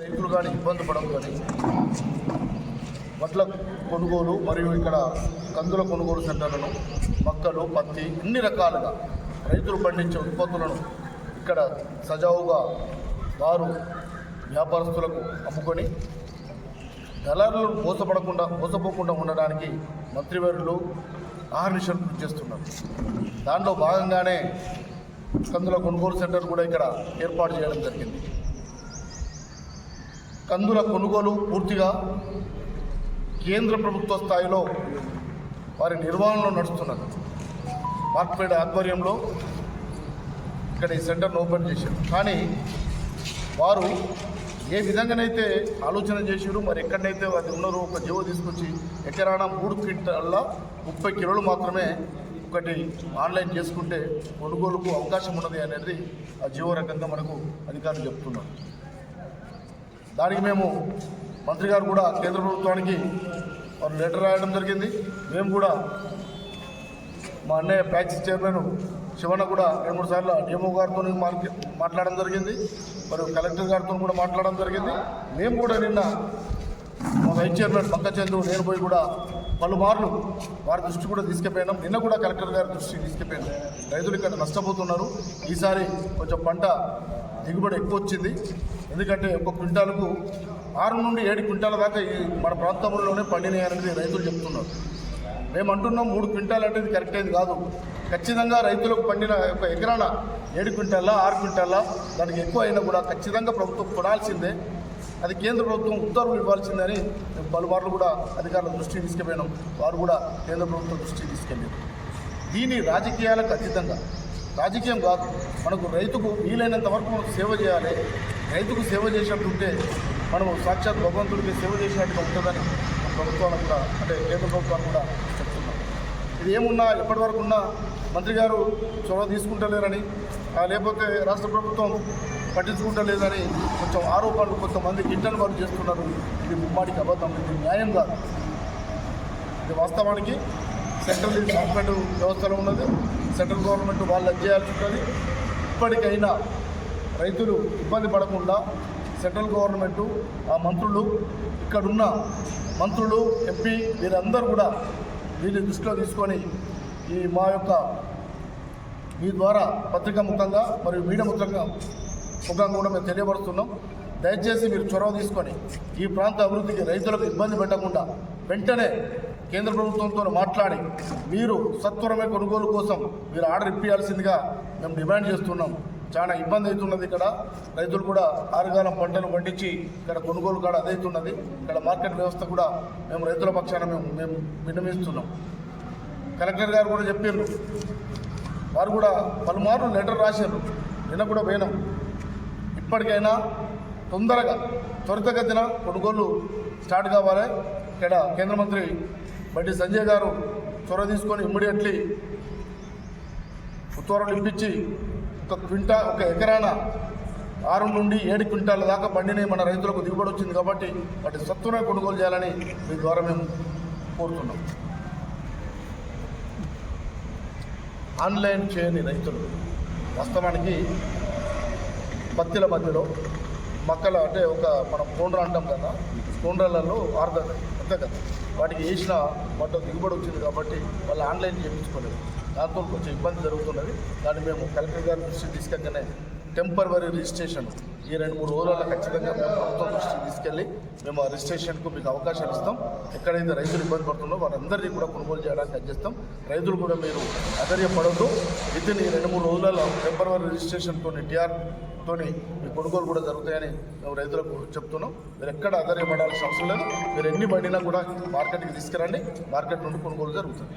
రైతులు కానీ ఇబ్బంది పడవు కానీ వడ్ల కొనుగోలు మరియు ఇక్కడ కందుల కొనుగోలు సెంటర్లను మొక్కలు పత్తి అన్ని రకాలుగా రైతులు పండించే ఉత్పత్తులను ఇక్కడ సజావుగా వారు వ్యాపారస్తులకు అమ్ముకొని దళారులు మోసపోకుండా ఉండడానికి మంత్రివర్యులు ఆహర్నిశలు కృషి చేస్తున్నారు. దాంట్లో భాగంగానే కందుల కొనుగోలు సెంటర్ కూడా ఇక్కడ ఏర్పాటు చేయడం జరిగింది. కందుల కొనుగోలు పూర్తిగా కేంద్ర ప్రభుత్వ స్థాయిలో వారి నిర్వహణలో నడుస్తున్నది. మార్క్ఫెడ్ ఆధ్వర్యంలో ఇక్కడ ఈ సెంటర్ను ఓపెన్ చేశారు. కానీ వారు ఏ విధంగానైతే ఆలోచన చేసారు, మరి ఎక్కడైతే అది ఉన్నారో ఒక జీవో తీసుకొచ్చి ఎకరాన 3 క్వింటాల 30 కిలోలు మాత్రమే ఒకటి ఆన్లైన్ చేసుకుంటే కొనుగోలుకు అవకాశం ఉన్నది అనేది ఆ జీవో రకంగా మనకు అధికారులు చెప్తున్నారు. దానికి మేము మంత్రి గారు కూడా కేంద్ర ప్రభుత్వానికి వారు లెటర్ రాయడం జరిగింది. మేము కూడా మా అన్నయ్య ప్యాక్స్ చైర్మన్ శివన్న కూడా 2-3 సార్లు డిఎంఓ గారితో మాట్లాడడం జరిగింది, మరియు కలెక్టర్ గారితో కూడా మాట్లాడడం జరిగింది. మేము కూడా నిన్న మా వైస్ చైర్మన్ పంకచంద్రు నేను పోయి కూడా పలుమార్లు వారి దృష్టి కూడా తీసుకుపోయినాం. నిన్న కూడా కలెక్టర్ గారి దృష్టికి తీసుకుపోయినాం. రైతులు ఇక్కడ నష్టపోతున్నారు. ఈసారి కొంచెం పంట దిగుబడి ఎక్కువ వచ్చింది. ఎందుకంటే ఒక క్వింటాలకు 6 నుండి 7 క్వింటాల దాకా ఈ మన ప్రాంతంలోనే పండినాయి అనేది రైతులు చెప్తున్నారు. మేము అంటున్నాం 3 క్వింటాలు అంటే ఇది కరెక్ట్ అయింది కాదు. ఖచ్చితంగా రైతులకు పండిన ఒక ఎకరాన 7 క్వింటాల 6 క్వింటాల దానికి ఎక్కువ అయినా కూడా ఖచ్చితంగా ప్రభుత్వం కొనాల్సిందే. అది కేంద్ర ప్రభుత్వం ఉత్తర్వులు ఇవ్వాల్సిందని మేము పలుమార్లు కూడా అధికారుల దృష్టికి తీసుకుపోయినాం. వారు కూడా కేంద్ర ప్రభుత్వం దృష్టికి తీసుకెళ్ళారు. దీని రాజకీయాలకు అతీతంగా, రాజకీయం కాదు, మనకు రైతుకు వీలైనంత వరకు మనం సేవ చేయాలి. రైతుకు సేవ చేసినట్టుంటే మనము సాక్షాత్ భగవంతుడికి సేవ చేసినట్టుగా ఉంటుందని ప్రభుత్వానికి కూడా, అంటే కేంద్ర ప్రభుత్వానికి కూడా చెప్తున్నాం. ఇది ఏమున్నా ఎప్పటివరకు ఉన్నా మంత్రి గారు చొరవ తీసుకుంటలేరని, లేకపోతే రాష్ట్ర ప్రభుత్వం పట్టించుకుంటలేదని కొంచెం ఆరోపణలు కొంతమంది గిట్టని వారు చేస్తున్నారు. ఇది ముమ్మాడికి అబద్ధం, ఇది న్యాయం కాదు. ఇది వాస్తవానికి సెంట్రల్ గవర్నమెంట్ వ్యవస్థలో ఉన్నది. సెంట్రల్ గవర్నమెంట్ వాళ్ళు అది చేయాల్సి ఉంటుంది. ఇప్పటికైనా రైతులు ఇబ్బంది పడకుండా సెంట్రల్ గవర్నమెంటు, ఆ మంత్రులు, ఇక్కడున్న మంత్రులు, ఎంపీ వీరందరూ కూడా వీళ్ళు దృష్టిలో తీసుకొని ఈ మా యొక్క మీ ద్వారా పత్రికా ముఖంగా మరియు మీడియా ముఖంగా కూడా మేము తెలియపరుస్తున్నాం. దయచేసి మీరు చొరవ తీసుకొని ఈ ప్రాంత అభివృద్ధికి రైతులకు ఇబ్బంది పెట్టకుండా వెంటనే కేంద్ర ప్రభుత్వంతో మాట్లాడి మీరు సత్వరమే కొనుగోలు కోసం మీరు ఆర్డర్ ఇప్పించాల్సిందిగా మేము డిమాండ్ చేస్తున్నాం. చాలా ఇబ్బంది అవుతున్నది. ఇక్కడ రైతులు కూడా ఆరుగాలం పంటలు పండించి ఇక్కడ కొనుగోలు కాడ అదవుతున్నది. ఇక్కడ మార్కెట్ వ్యవస్థ కూడా మేము రైతుల పక్షాన మేము విన్నవిస్తున్నాం. కలెక్టర్ గారు కూడా చెప్పారు, వారు కూడా పలుమార్లు లెటర్ రాశారు. నిన్న కూడా పోయినాం. ఇప్పటికైనా తొందరగా త్వరితగతిన కొనుగోలు స్టార్ట్ కావాలి. ఇక్కడ కేంద్ర మంత్రి బండి సంజయ్ గారు చొరవ తీసుకొని ఇమ్మీడియట్లీ ఉత్తర్వులు ఇప్పించి ఒక ఎకరాన 6 నుండి 7 క్వింటాల దాకా పండినవి మన రైతులకు దిగుబడి వచ్చింది. కాబట్టి వాటి సత్వరమే కొనుగోలు చేయాలని మీ ద్వారా మేము కోరుతున్నాం. ఆన్లైన్ చేయని రైతులు వాస్తవానికి పత్తిల మధ్యలో మొక్కలు అంటే ఒక మనం కోండ్ర అంటాం కదా, కోండ్రలలో అంతే కదా, వాటికి వేసిన మొత్తం దిగుబడి వచ్చింది. కాబట్టి వాళ్ళు ఆన్లైన్ చేయించుకోలేదు. దాంతో కొంచెం ఇబ్బంది జరుగుతున్నది. దాన్ని మేము కలెక్టర్ గారి దృష్టికి తీసుకెళ్ళగానే టెంపరరీ రిజిస్ట్రేషన్ ఈ 2-3 రోజులలో ఖచ్చితంగా మేము ప్రభుత్వం దృష్టికి తీసుకెళ్ళి మేము ఆ రిజిస్ట్రేషన్కు మీకు అవకాశం ఇస్తాం. ఎక్కడైతే రైతులు ఇబ్బంది పడుతుందో వారందరినీ కూడా కొనుగోలు చేయడానికి అందిస్తాం. రైతులు కూడా మీరు అధైర్యపడద్దు. వితిన్ ఈ 2-3 రోజులలో టెంపరరీ రిజిస్ట్రేషన్తో టీఆర్తోని మీ కొనుగోలు కూడా జరుగుతాయని మేము రైతులకు చెప్తున్నాం. మీరు ఎక్కడ అధైర్యపడాల్సిన అవసరం లేదు. మీరు ఎన్ని బండినా కూడా మార్కెట్కి తీసుకురండి. మార్కెట్ నుండి కొనుగోలు జరుగుతుంది.